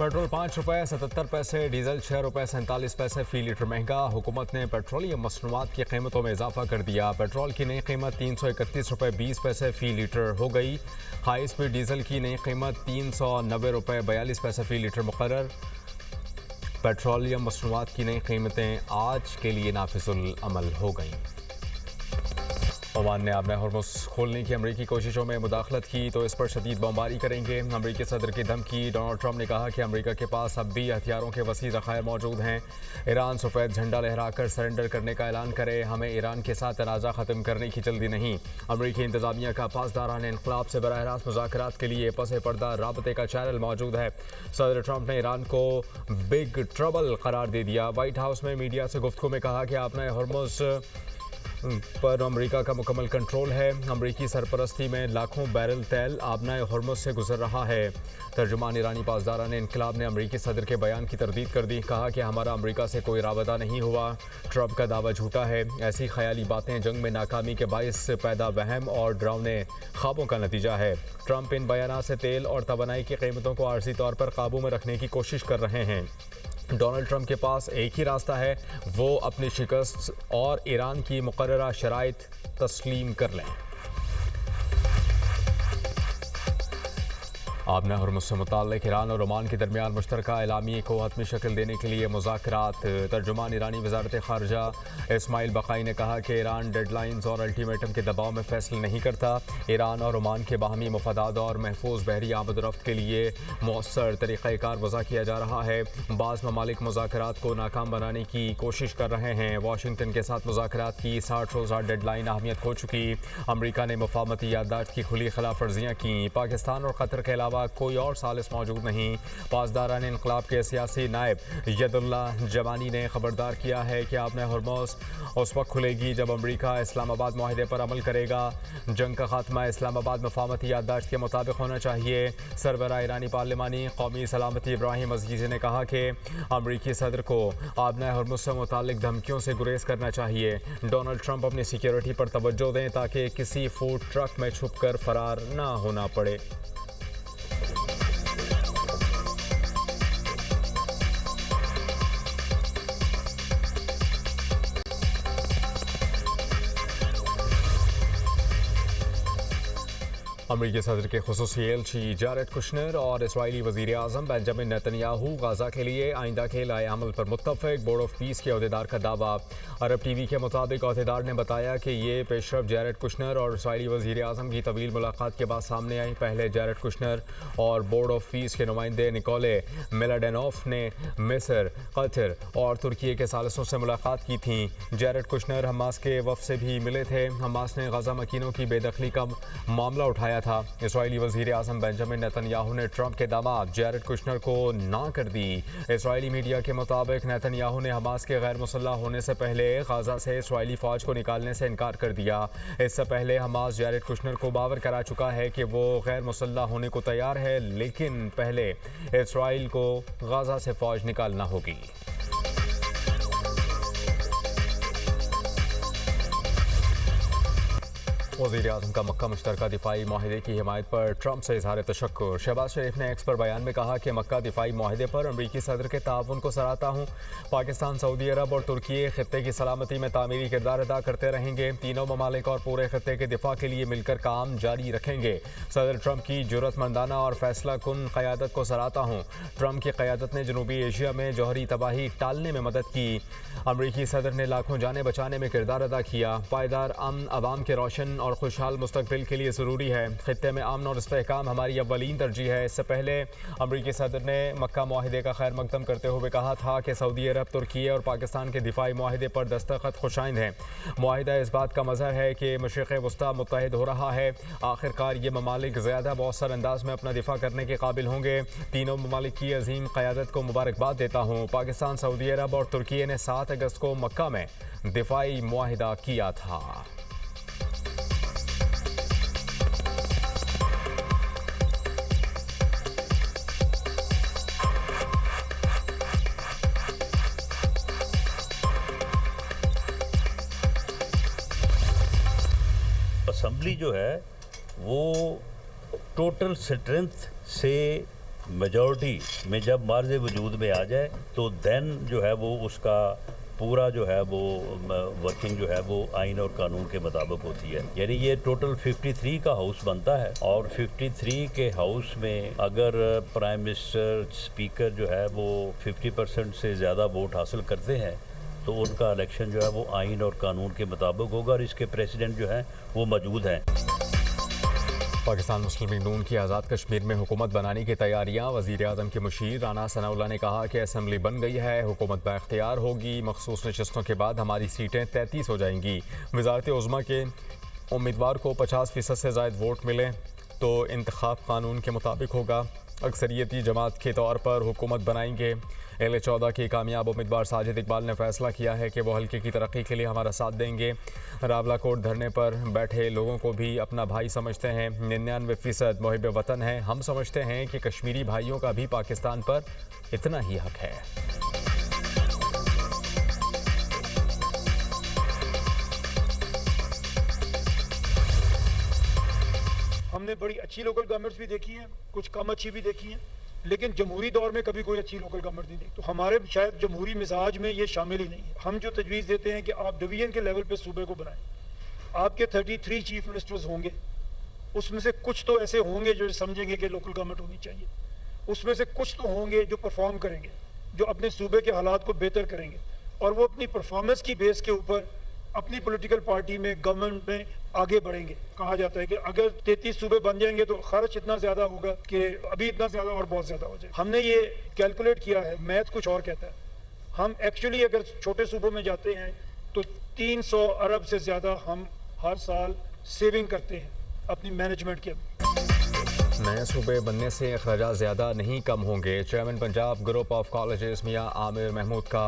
Petrol 5 रुपये 77 पैसे, diesel 6 रुपये 47 पैसे फी लीटर महंगा। हुकूमत ने पेट्रोलियम मसनूआत की कीमतों में इजाफा कर दिया। पेट्रोल की नई कीमत 331 रुपये 20 पैसे फी लीटर हो गई। हाई स्पीड डीजल की नई कीमत 390 रुपये 42 पैसे फी लीटर मुकर्रर। पेट्रोलियम मसनूआत की नई कीमतें आज के लिए नाफिजुल अमल हो गई। ओमान ने अपने हॉर्मुज़ खोलने की अमरीकी कोशिशों में मुदाखलत की तो इस पर शदीद बमबारी करेंगे। अमरीकी सदर की धमकी। डोनाल्ड ट्रंप ने कहा कि अमरीका के पास अब भी हथियारों के वसी ज़खायर मौजूद हैं। ईरान सफ़ेद झंडा लहराकर सरेंडर करने का ऐलान करे। हमें ईरान के साथ तनाज़ा ख़त्म करने की जल्दी नहीं। अमरीकी इंतज़ामिया का पासदारान इनक़लाब से बराह रास्त मुज़ाकरात के लिए पस पर्दा राबते का चैनल मौजूद है। सदर ट्रंप ने ईरान को बिग ट्रबल करार दे दिया। वाइट हाउस में मीडिया से गुफ्तगू में कहा कि अपने हॉर्मुज़ पर अमेरिका का मुकम्मल कंट्रोल है। अमरीकी सरपरस्ती में लाखों बैरल तेल आबनाए हॉर्मुज़ से गुजर रहा है। तर्जुमान ईरानी पासदारान इनकलाब ने अमरीकी सदर के बयान की तरदीद कर दी। कहा कि हमारा अमरीका से कोई राबता नहीं हुआ। ट्रंप का दावा झूठा है। ऐसी ख्याली बातें जंग में नाकामी के बायस पैदा वहम और डरावने ख्वाबों का नतीजा है। ट्रंप इन बयानों से तेल और तवानाई की कीमतों को आर्जी तौर पर काबू में रखने की कोशिश कर रहे हैं। डोनाल्ड ट्रंप के पास एक ही रास्ता है, वो अपनी शिकस्त और ईरान की मुकर्ररा शराइत तस्लीम कर लें। आपने हॉर्मुज़ से मुताल्लिक़ ईरान और ओमान के दरमियान मुश्तरका एलामिये को हतमी शक्ल देने के लिए मुज़ाकरात। तर्जुमान ईरानी वज़ारत ख़ारजा इस्माइल बक़ाई ने कहा कि ईरान डेडलाइंस और अल्टीमेटम के दबाव में फ़ैसले नहीं करता। ईरान और ओमान के बाहमी मफादात और महफूज बहरी आमद-ओ-रफ़्त के लिए मौसर तरीक़ाकार वज़ा किया जा रहा है। बाज़ ममालिक मुज़ाकरात को नाकाम बनाने की कोशिश कर रहे हैं। वाशिंगटन के साथ मुज़ाकरात की 60 रोज़ा डेडलाइन अहमियत खो चुकी। अमरीका ने मुफ़ाहमती याददाश्त की खुली खिलाफ वर्जियाँ की। पाकिस्तान और क़तर के अलावा कोई और सालिस मौजूद नहीं। पासदारान इनक़लाब के सियासी नायब यदुल्ला जवानी ने खबरदार किया है कि आपने हॉर्मुज़ उस वक्त खुलेगी जब अमरीका इस्लामाबाद माहिदे पर अमल करेगा। जंग का खात्मा इस्लामाबाद मुफ़ाहमती याददाश्त के मुताबिक होना चाहिए। सरबराह ईरानी पार्लिमानी कौमी सलामती इब्राहिम अज़ीज़ी ने कहा कि अमरीकी सदर को आपने हॉर्मुज़ से मुताल्लिक़ धमकियों से गुरेज करना चाहिए। डोनाल्ड ट्रंप अपनी सिक्योरिटी पर तवज्जो दें ताकि किसी फूड ट्रक में छुप कर फरार ना होना पड़े। अमरीकी सदर के खुसूसी एलची जारेड कुशनर और इसराइली वज़ीर आज़म बेंजामिन नेतन्याहू गाज़ा के लिए आइंदा के लाए अमल पर मुत्तफ़िक़। बोर्ड ऑफ पीस के अहदेदार का दावा। अरब टीवी के मुताबिक अहदेदार ने बताया कि ये पेशरफ जारेड कुशनर और इसराइली वज़ीर आज़म की तवील मुलाकात के बाद सामने आई। पहले जारेड कुशनर और बोर्ड ऑफ पीस के नुमाइंदे निकोले मिलाडेनोफ ने मिस्र, कतर और तुर्की के सालिसों से मुलाकात की थी। जारेड कुशनर हमास के वफ़द से भी मिले थे। हमास ने गाज़ा मकीनों की बेदखली का मामला उठाया था। इसराइली वज़ीर आज़म बेंजामिन नेतन्याहू ने ट्रंप के दामाद जारेड कुशनर को ना कर दी। इसराइली मीडिया के मुताबिक नेतन्याहू ने हमास के गैर मुसल्लह होने से पहले गाज़ा से इसराइली फ़ौज को निकालने से इनकार कर दिया। इससे पहले हमास जारेड कुशनर को बावर करा चुका है कि वो गैर मुसल्लह होने को तैयार है, लेकिन पहले इसराइल को गाज़ा से फ़ौज निकालना होगी। वज़ीर आज़म का मक्का मुश्तरका दिफाई माहिदे की हिमायत पर ट्रंप से इज़हार तशक्कुर। शहबाज शरीफ ने एक्स पर बयान में कहा कि मक्का दिफाई माहिदे पर अमरीकी सदर के ताउन को सराहता हूँ। पाकिस्तान, सऊदी अरब और तुर्की खित्ते की सलामती में तामीरी किरदार अदा करते रहेंगे। तीनों ममालिक और पूरे खित्ते के दिफा के लिए मिलकर काम जारी रखेंगे। सदर ट्रंप की जुर्रतमंदाना और फैसला कुन क़यादत को सराहता हूँ। ट्रंप की क़यादत ने जनूबी एशिया में जौहरी तबाही टालने में मदद की। अमरीकी सदर ने लाखों जानें बचाने में किरदार अदा किया। पायदार अमन अवाम के रोशन और खुशहाल मुस्तकबिल के लिए ज़रूरी है। खित्ते में अमन और इस्तेहकाम हमारी अव्वलीन तरजीह है। इससे पहले अमरीकी सदर ने मक्का माहिदे का खैर मकदम करते हुए कहा था कि सऊदी अरब, तुर्की और पाकिस्तान के दिफाई माहिदे पर दस्तखत खुशाइंद हैं। माहिदा इस बात का मज़हर है कि मशरिक़ वस्ता मुत्तहिद हो रहा है। आखिरकार ये ममालिक ज़्यादा मौसर अंदाज में अपना दिफा करने के काबिल होंगे। तीनों ममालिक की अजीम क़यादत को मुबारकबाद देता हूँ। पाकिस्तान, सऊदी अरब और तुर्की ने 7 अगस्त को मक्का में दिफाई मुआहिदा किया था। असम्बली जो है वो टोटल स्ट्रेंथ से मेजॉरिटी में जब मार्ज वजूद में आ जाए तो देन जो है वो उसका पूरा जो है वो वर्किंग जो है वो आइन और कानून के मुताबिक होती है। यानी ये टोटल 53 का हाउस बनता है और 53 के हाउस में अगर प्राइम मिनिस्टर स्पीकर जो है वो 50% से ज़्यादा वोट हासिल करते हैं तो उनका इलेक्शन जो है वो आइन और कानून के मुताबिक होगा और इसके प्रेसिडेंट जो है वो मौजूद हैं। पाकिस्तान मुस्लिम लीग नून की आज़ाद कश्मीर में हुकूमत बनाने की तैयारियां। वज़ीर आज़म के मुशीर राना सनाउल्लाह ने कहा कि असम्बली बन गई है, हुकूमत बाख्तियार होगी, मखसूस नशस्तों के बाद हमारी सीटें 33 हो जाएंगी। वज़ारत उज़्मा के उम्मीदवार को 50% से ज़ायद वोट मिले तो इंतखाब कानून के मुताबिक होगा। अक्सरियती जमात के तौर पर हुकूमत बनाएंगे। LA-14 के कामयाब उम्मीदवार साजिद इकबाल ने फैसला किया है कि वो हल्के की तरक्की के लिए हमारा साथ देंगे। रावलाकोट धरने पर बैठे लोगों को भी अपना भाई समझते हैं। 99% मुहिब वतन हैं। हम समझते हैं कि कश्मीरी भाइयों का भी पाकिस्तान पर इतना ही हक है। हमने बड़ी अच्छी लोकल गवर्नमेंट्स भी देखी हैं, कुछ कम अच्छी भी देखी हैं, लेकिन जमहूरी दौर में कभी कोई अच्छी लोकल गवर्नमेंट नहीं देखी। तो हमारे शायद जमहूरी मिजाज में ये शामिल ही नहीं है। हम जो तजवीज़ देते हैं कि आप डिवीजन के लेवल पे सूबे को बनाएं। आपके 33 चीफ मिनिस्टर्स होंगे, उसमें से कुछ तो ऐसे होंगे जो समझेंगे कि लोकल गवर्नमेंट होनी चाहिए, उसमें से कुछ तो होंगे जो परफॉर्म करेंगे, जो अपने सूबे के हालात को बेहतर करेंगे और वो अपनी परफॉर्मेंस की बेस के ऊपर अपनी पॉलिटिकल पार्टी में गवर्नमेंट में आगे बढ़ेंगे। कहा जाता है कि अगर 33 सूबे बन जाएंगे तो खर्च इतना ज़्यादा होगा कि अभी इतना ज़्यादा और बहुत ज़्यादा हो जाए। हमने ये कैलकुलेट किया है, मैथ कुछ और कहता है। हम एक्चुअली अगर छोटे सूबों में जाते हैं तो 300 अरब से ज़्यादा हम हर साल सेविंग करते हैं अपनी मैनेजमेंट के। नए सूबे बनने से अखराजात ज़्यादा नहीं कम होंगे। Chairman Punjab group of colleges Mian Aamir Mahmood का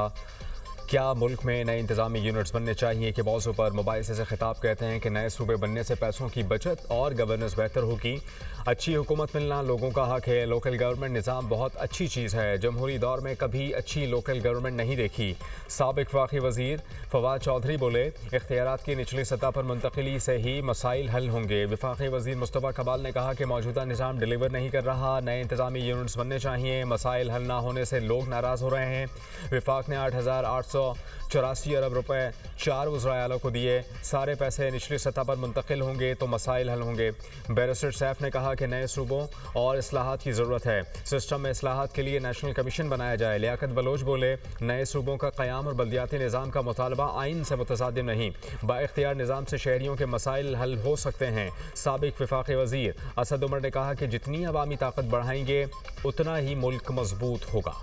क्या मुल्क में नए इंतज़ामी यूनिट्स बनने चाहिए के मौजू पर मोबाइल से खिताब कहते हैं कि नए सूबे बनने से पैसों की बचत और गवर्नेंस बेहतर होगी। अच्छी हुकूमत मिलना लोगों का हक है। लोकल गवर्नमेंट निज़ाम बहुत अच्छी चीज़ है। जमहूरी दौर में कभी अच्छी लोकल गवर्नमेंट नहीं देखी। साबिक वफाकी वज़ीर फवाद चौधरी बोले, इख्तियारात की निचली सतह पर मुंतकिली से ही मसाइल हल होंगे। वफाकी वज़ीर मुस्तफ़ा कमाल ने कहा कि मौजूदा निज़ाम डिलीवर नहीं कर रहा, नए इंतज़ामी यूनिट्स बनने चाहिए। मसाइल हल ना होने से लोग नाराज़ हो रहे हैं। वफाक ने 8,884 अरब रुपए 4 वज़राए आला को दिए। सारे पैसे निचली सतह पर मुंतकिल होंगे तो मसाइल हल होंगे। बैरिस्टर सैफ ने कहा कि नए सूबों और इस्लाहात की ज़रूरत है। सिस्टम में इस्लाहात के लिए नेशनल कमीशन बनाया जाए। लियाकत बलोच बोले, नए सूबों का क़याम और बल्दियाती निज़ाम का मुतालबा आइन से मुतसादिम नहीं, बाइख्तियार निज़ाम से शहरियों के मसाइल हल हो सकते हैं। साबिक वफाकी वज़ीर असद उमर ने कहा कि जितनी अवामी ताकत बढ़ाएंगे उतना ही मुल्क मजबूत होगा।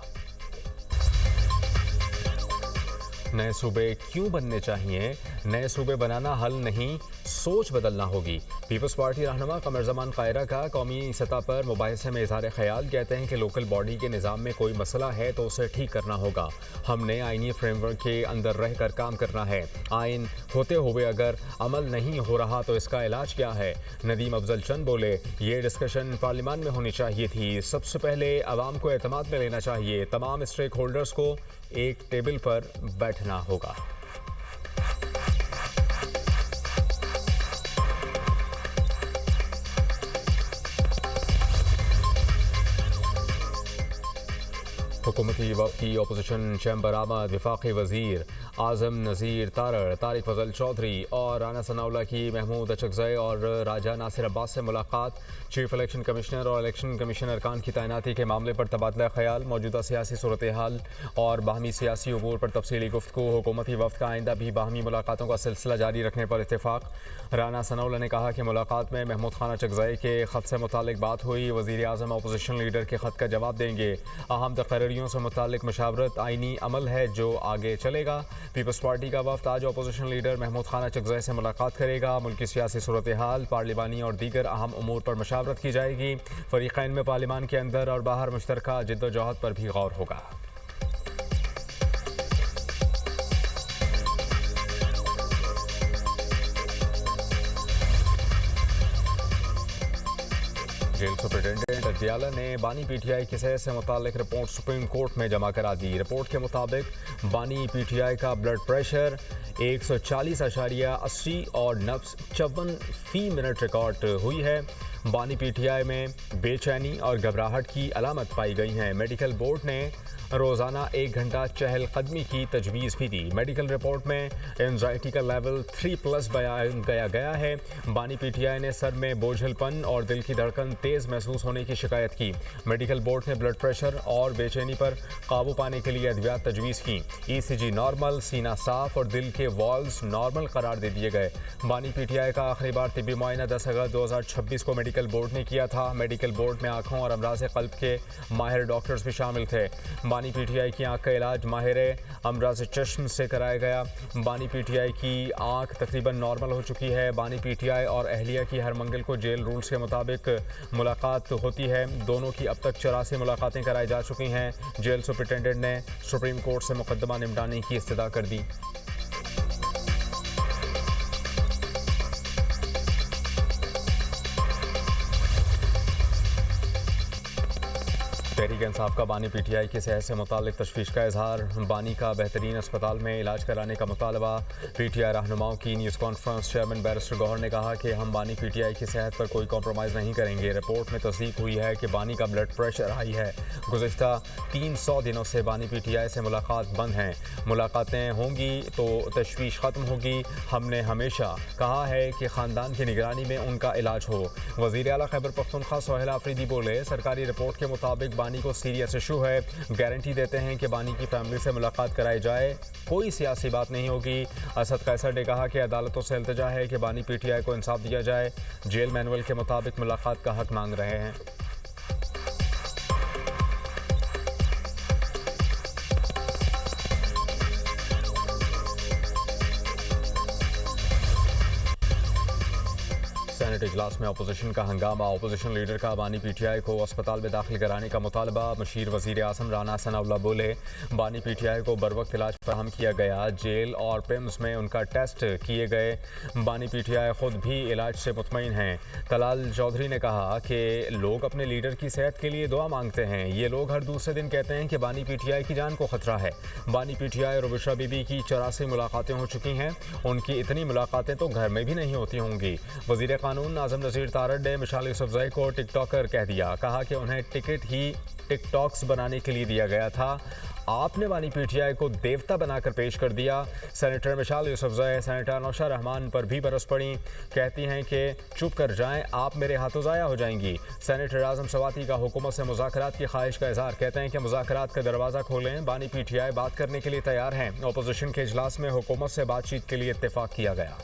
नए सूबे क्यों बनने चाहिए? नए सूबे बनाना हल नहीं, सोच बदलना होगी। पीपल्स पार्टी रहनुमा कमर जमान कायरा का कौमी सतह पर मुबाहिसे में इज़हार ख्याल, कहते हैं कि लोकल बॉडी के निज़ाम में कोई मसला है तो उसे ठीक करना होगा। हमने आइनी फ्रेमवर्क के अंदर रह कर काम करना है। आइन होते हुए अगर अमल नहीं हो रहा तो इसका इलाज क्या है? नदीम अफजल चंद बोले, ये डिस्कशन पार्लियामान में होनी चाहिए थी। सबसे पहले आवाम को एतमाद में लेना चाहिए। तमाम स्टेक होल्डर्स को एक टेबल पर बैठना होगा। हुकूमती वफ़द की अपोजिशन चैम्बर आमद। वफाकी वज़ीर आज़म नज़ीर तारड़, तारिक फजल चौधरी और राना सनाउल्लाह की महमूद अचकज़ई और राजा नासिर अब्बास से मुलाकात। चीफ इलेक्शन कमिश्नर और इलेक्शन कमीशन अरकान की तैनाती के मामले पर तबादला ख्याल। मौजूदा सियासी सूरत हाल और बाहमी सियासी उमूर पर तफसीली गुफ्तगू। हुकूमती वफ़द का आइंदा भी बाहमी मुलाकातों का सिलसिला जारी रखने पर इत्तेफाक। राना सनाउल्लाह ने कहा कि मुलाकात में महमूद खान अचकज़ई के ख़त से मुतालिक बात हुई। वज़ीर आज़म अपोजिशन लीडर के ख़त का जवाब देंगे। अहम तकरीरों से मुतालिक मशावरत आइनी अमल है जो आगे चलेगा। पीपल्स पार्टी का वफ़द आज अपोजिशन लीडर महमूद खान अचकज़ई से मुलाकात करेगा। मुल्की सियासी सूरत हाल, पार्लिमानी और दीगर अहम उमूर पर मशावरत की जाएगी। फ़रीक़ैन में पार्लिमान के अंदर और बाहर मुश्तरका जिद्दोजहद पर भी गौर होगा। जेल सुपरिटेंडेंट अदियाला ने बानी पीटीआई केस से मुतालिक रिपोर्ट सुप्रीम कोर्ट में जमा करा दी। रिपोर्ट के मुताबिक बानी पीटीआई का ब्लड प्रेशर 140.80 और नब्ज़ 54 फ़ी मिनट रिकॉर्ड हुई है। बानी पीटीआई में बेचैनी और घबराहट की अलामत पाई गई हैं। मेडिकल बोर्ड ने रोज़ाना 1 घंटा चहलकदमी की तजवीज़ भी दी। मेडिकल रिपोर्ट में एंजाइटी का लेवल 3+ बयान गया है। बानी पीटीआई ने सर में बोझलपन और दिल की धड़कन तेज़ महसूस होने की शिकायत की। मेडिकल बोर्ड ने ब्लड प्रेशर और बेचैनी पर काबू पाने के लिए अद्वियात तजवीज़ की। ECG नॉर्मल, सीना साफ और दिल के वॉल्व्स नॉर्मल करार दे दिए गए। बानी पीटीआई का आखिरी बार तिब्बी मुआयना 10 अगस्त 2026 को मेडिकल बोर्ड ने किया था। मेडिकल बोर्ड में आँखों और अमराज़ क़ल्ब के माहिर डॉक्टर्स भी शामिल थे। बानी पीटीआई की आँख का इलाज माहिर अमराज़ चश्म से कराया गया। बानी पीटीआई की आँख तकरीबन नॉर्मल हो चुकी है। बानी पीटीआई और अहलिया की हर मंगल को जेल रूल्स के मुताबिक मुलाकात होती है। दोनों की अब तक 84 मुलाकातें कराई जा चुकी हैं। जेल सुपरिटेंडेंट ने सुप्रीम कोर्ट से मुकदमा निपटाने की इस्तदा कर दी। तहरीक इंसाफ का बानी पीटीआई की सेहत से मुतालिक तशवीश का इजहार। बानी का बेहतरीन अस्पताल में इलाज कराने का मुतालबा। पीटीआई रहनुमाओं की news conference. Chairman barrister Gohar ने कहा कि हम बानी पीटीआई की सेहत पर कोई कॉम्प्रोमाइज़ नहीं करेंगे। रिपोर्ट में तस्दीक हुई है कि बानी का ब्लड प्रेशर हाई है। गुज़िश्ता 300 दिनों से बानी पीटीआई से मुलाकात बंद हैं। मुलाकातें होंगी तो तशवीश ख़त्म होगी। हमने हमेशा कहा है कि ख़ानदान की निगरानी में उनका इलाज हो। वज़ीर आला खैबर पख्तूनख्वा सोहेल आफरीदी बोले, सरकारी रिपोर्ट के मुताबिक बानी को सीरियस इशू है। गारंटी देते हैं कि बानी की फैमिली से मुलाकात कराई जाए। कोई सियासी बात नहीं होगी। असद कैसर ने कहा कि अदालतों से इल्तिजा है कि बानी पीटीआई को इंसाफ दिया जाए। जेल मैनुअल के मुताबिक मुलाकात का हक मांग रहे हैं। सेनेट इजलास में अपोजिशन का हंगामा। अपोजिशन लीडर का बानी पीटीआई को अस्पताल में दाखिल कराने का मुतालबा। मशीर वज़ीर आज़म राना सनाउल्लाह बोले, बानी पीटीआई को बरवक्त इलाज फराहम किया गया। जेल और पिम्स में उनका टेस्ट किए गए। बानी पीटीआई खुद भी इलाज से मुतमईन हैं। तलाल चौधरी ने कहा कि लोग अपने लीडर की सेहत के लिए दुआ मांगते हैं। ये लोग हर दूसरे दिन कहते हैं कि बानी पीटीआई की जान को खतरा है। बानी पीटीआई और रुबिशा बीबी की 84 मुलाकातें हो चुकी हैं। उनकी इतनी मुलाकातें तो घर में भी नहीं होती होंगी। वज़ीर कानून आज़म नज़ीर तारड़ ने मिसाल यूसुफज़ई को टिकटॉकर कह दिया। कहा कि उन्हें टिकट ही टिकटॉक्स बनाने के लिए दिया गया था। आपने बानी पीटीआई को देवता बनाकर पेश कर दिया। सेनेटर मिसाल यूसुफज़ई सेनेटर नौशा रहमान पर भी बरस पड़ी। कहती हैं कि चुप कर जाएं, आप मेरे हाथों ज़ाया हो जाएंगी। सेनेटर आज़म सवाती का हुकूमत से मुज़ाकरात की ख्वाहिश का इज़हार। कहते हैं कि मुज़ाकरात का दरवाज़ा खोलें। बानी पीटीआई बात करने के लिए तैयार हैं। अपोजिशन के इजलास में हुकूमत से बातचीत के लिए इत्तेफाक किया गया।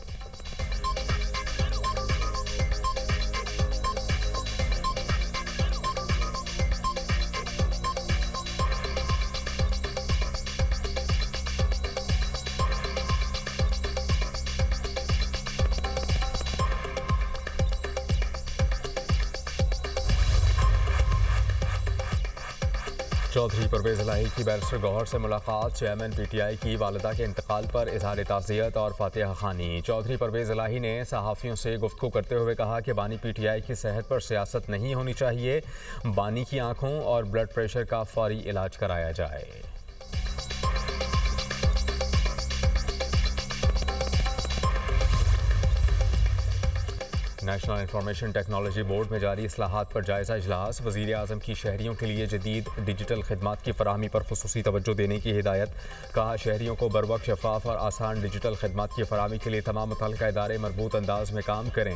चौधरी परवेज़ इलाही की बैरिस्टर गौहर से मुलाकात। चेयरमैन पीटीआई की वालिदा के इंतकाल पर इजहार ताज़ियत और फातिहा खानी। चौधरी परवेज़ इलाही ने सहाफ़ियों से गुफ्तगू करते हुए कहा कि बानी पीटीआई की सेहत पर सियासत नहीं होनी चाहिए। बानी की आँखों और ब्लड प्रेशर का फौरी इलाज कराया जाए। नेशनल इंफॉर्मेशन टेक्नोलॉजी बोर्ड में जारी इस्लाहात पर जायज़ा इजलास। वज़ीर आज़म की शहरियों के लिए जदीद डिजिटल खिदमात की फराहमी पर खुसूसी तवज्जो देने की हिदायत। कहा, शहरियों को बरवक्त शफाफ और आसान डिजिटल खिदमात की फराहमी के लिए तमाम मुतल्लिका इदारे मरबूत अंदाज में काम करें।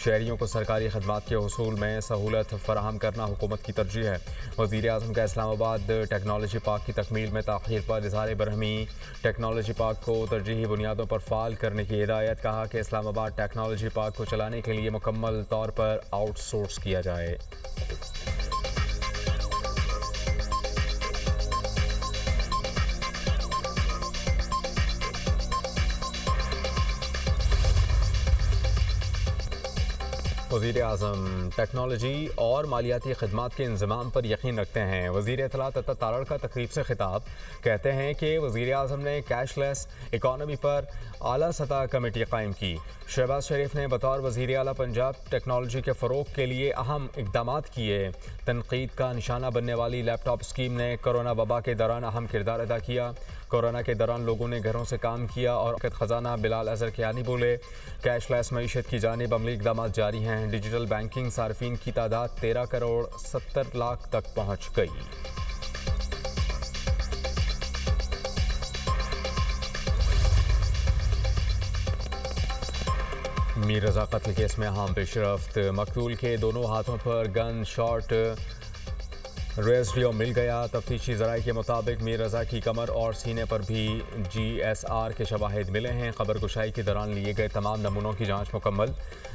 शहरियों को सरकारी खिदमात के हसूल में सहूलत फराहम करना हुकूमत की तरजीह है। वज़ीर आज़म का इस्लामाबाद टेक्नोलॉजी पार्क की तकमील में ताख़ीर पर इज़हार बरहमी। टेक्नोलॉजी पार्क को तरजीही बुनियादों पर फ़ाल करने की हिदायत। कहा कि इस्लामाबाद टेक्नोलॉजी पार्क को चलाने के लिए मुकम्मल तौर पर आउटसोर्स किया जाए। वज़ीर आज़म टेक्नोलॉजी और मालियाती खदमात के इंज़माम पर यकीन रखते हैं। वज़ीर इत्तलात अता तारड़ का तकरीब से खिताब। कहते हैं कि वज़ीर आज़म ने कैशलेस इकॉनमी पर आला सतह कमेटी कायम की। शहबाज शरीफ ने बतौर वज़ीर आला पंजाब टेक्नोलॉजी के फ़रोग के लिए अहम इक़दाम किए। तनकीद का निशाना बनने वाली लैपटॉप स्कीम ने कोरोना वबा के दौरान अहम किरदार अदा किया। कोरोना के दौरान लोगों ने घरों से काम किया और खजाना बिलाल अजहर कियानी बोले, कैशलेस मईशत की जानिब अमली इक़दाम जारी हैं। डिजिटल बैंकिंग सार्फिन की तादाद 13 करोड़ 70 लाख तक पहुँच गई। मीर रजा कत्ल केस में अहम पेशरफ्त, मकतूल के दोनों हाथों पर गन शॉट रेजिडियो मिल गया। तफ्तीशी ज़राए के मुताबिक मीर रजा की कमर और सीने पर भी GSR के शवाहिद मिले हैं। खबर कुशाई के दौरान लिए गए तमाम नमूनों की जांच मुकम्मल।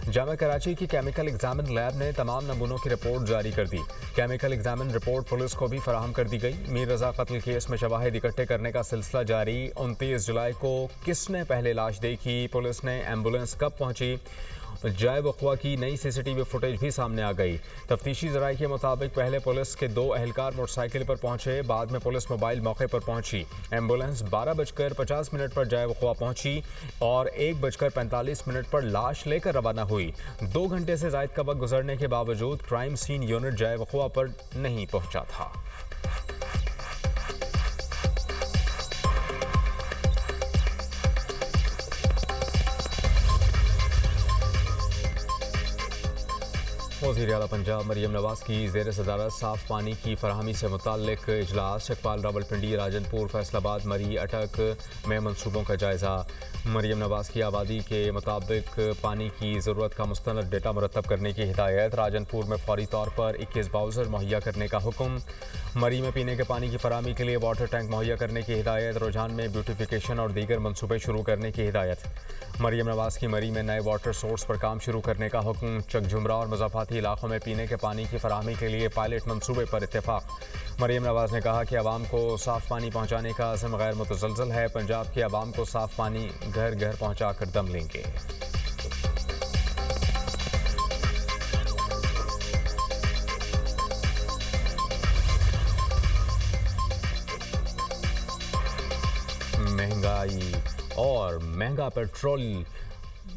जामा कराची की केमिकल एग्जामिन लैब ने तमाम नमूनों की रिपोर्ट जारी कर दी। केमिकल एग्जामिन रिपोर्ट पुलिस को भी फराहम कर दी गई। मीर रजा कत्ल केस में शवाहिद इकट्ठे करने का सिलसिला जारी। 29 जुलाई को किसने पहले लाश देखी, पुलिस ने एम्बुलेंस कब पहुंची, जाए वक़्वा की नई CCTV फुटेज भी सामने आ गई। तफ्तीशी ज़राए के मुताबिक पहले पुलिस के 2 एहलकार मोटरसाइकिल पर पहुंचे, बाद में पुलिस मोबाइल मौके पर पहुंची। एम्बुलेंस 12:50 पर जाए वक़्वा पहुंची और 1:45 पर लाश लेकर रवाना हुई। 2 घंटे से ज़ायद का वक्त गुजरने के बावजूद क्राइम सीन यूनिट जाए वक़्वा पर नहीं पहुंचा था। वज़ीर आला पंजाब मरियम नवाज़ की ज़ेर सदारत साफ़ पानी की फराहमी से मुताल्लिक इजलास। चकपाल, रावलपिंडी, राजनपुर, फैसलाबाद, मरी, अटक में मनसूबों का जायज़ा। मरियम नवाज़ की आबादी के मुताबिक पानी की ज़रूरत का मुस्तनद डेटा मुरतब करने की हिदायत। राजनपुर में फौरी तौर पर 21 बाउज़र मुहैया करने का हुक्म। मरी में पीने के पानी की फराहमी के लिए वाटर टैंक मुहैया करने की हिदायत। रुझान में ब्यूटिफिकेशन और दीगर मनसूबे शुरू करने की हिदायत। मरियम नवाज़ की मरी में नए वाटर सोर्स पर काम शुरू करने का हुक्म। चकझुमरा और मुज़ाफ़ाती इलाकों में पीने के पानी की फराहमी के लिए पायलट मनसूबे पर इत्तेफाक। मरियम नवाज़ ने कहा कि आवाम को साफ़ पानी पहुँचाने का अज़्म गैर मुतज़लज़ल है। पंजाब के आवाम को साफ़ पानी घर घर पहुँचा कर दम लेंगे। महंगाई और महंगा पेट्रोल।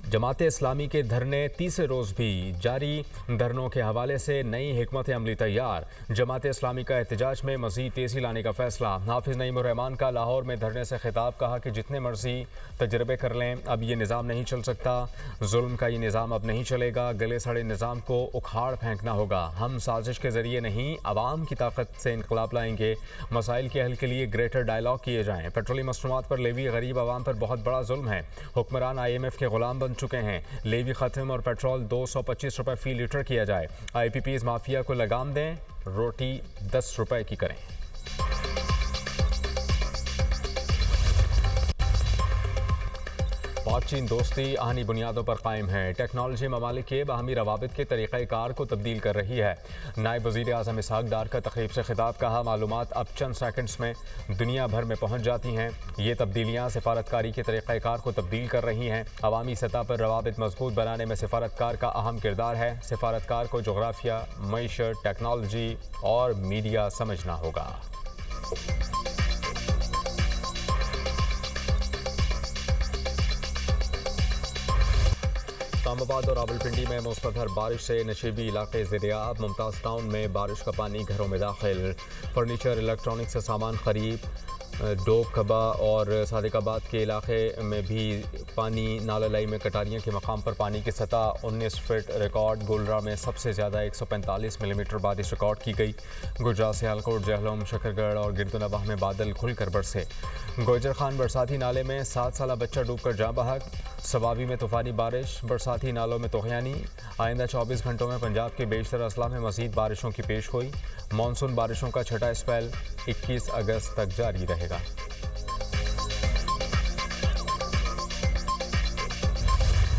जमात इस्लामी के धरने तीसरे रोज़ भी जारी। धरनों के हवाले से नई हिकमत अमली तैयार। जमात इस्लामी का एहतजाज में मज़ीद तेज़ी लाने का फ़ैसला। हाफिज़ नईमुर्रहमान का लाहौर में धरने से खिताब, कहा कि जितने मर्जी तजर्बे कर लें, अब ये निज़ाम नहीं चल सकता। जुल्म का ये निज़ाम अब नहीं चलेगा। गले सड़े निज़ाम को उखाड़ फेंकना होगा। हम साजिश के ज़रिए नहीं, आवाम की ताकत से इनकलाब लाएंगे। मसाइल के हल के लिए ग्रेटर डायलॉग किए जाएँ। पेट्रोलियम मसनूआत पर लेवी गरीब आवाम पर बहुत बड़ा जुल्म है। हुक्मरान IMF के ग़ुलाम बन चुके हैं। लेवी खत्म और पेट्रोल 225 रुपए फ़ी लीटर किया जाए। IPPs माफिया को लगाम दें, रोटी 10 रुपए की करें। पाक चीन दोस्ती आहनी बुनियादों पर कायम है। टेक्नोलॉजी ममालिक के बाहमी रवाबित के तरीक़ाकार को तब्दील कर रही है। नायब वज़ीर आज़म इसहाक़ डार का तक़रीब से खिताब, कहा मालूमात अब चंद सेकंड्स में दुनिया भर में पहुँच जाती हैं। ये तब्दीलियाँ सिफारतकारी के तरीक़ाकार को तब्दील कर रही हैं। अवामी सतह पर रवाबित मजबूत बनाने में सिफारतकार का अहम किरदार है। सिफारतकार को जोग्राफिया, मईशत, टेक्नोलॉजी और मीडिया समझना होगा। इस्लामाबाद और रावलपिंडी में मूसलाधार बारिश से नशीबी इलाके ज़ेरियाब। मुमताज़ टाउन में बारिश का पानी घरों में दाखिल। फर्नीचर, इलेक्ट्रॉनिक से सामान खरीद। डोक कबा और सादिकाबाद के इलाके में भी पानी। नालालाई में कटारियाँ के मकाम पर पानी की सतह 19 फीट रिकॉर्ड। गोलरा में सबसे ज़्यादा 145 मिलीमीटर बारिश रिकॉर्ड की गई। गुजरात, सियालकोट, जहलम, शकरगढ़ और गिरदुनवाह में बादल खुलकर बरसे। गोजर खान बरसाती नाले में 7 साला बच्चा डूबकर जाँ बहक। सवाबी में तूफ़ानी बारिश, बरसाती नालों में तोग़यानी। आइंदा 24 घंटों में पंजाब के बेशतर अजला में मज़ीद बारिशों की पेश गोई। मानसून बारिशों का छठा स्पेल 21 अगस्त तक जारी रहेगा।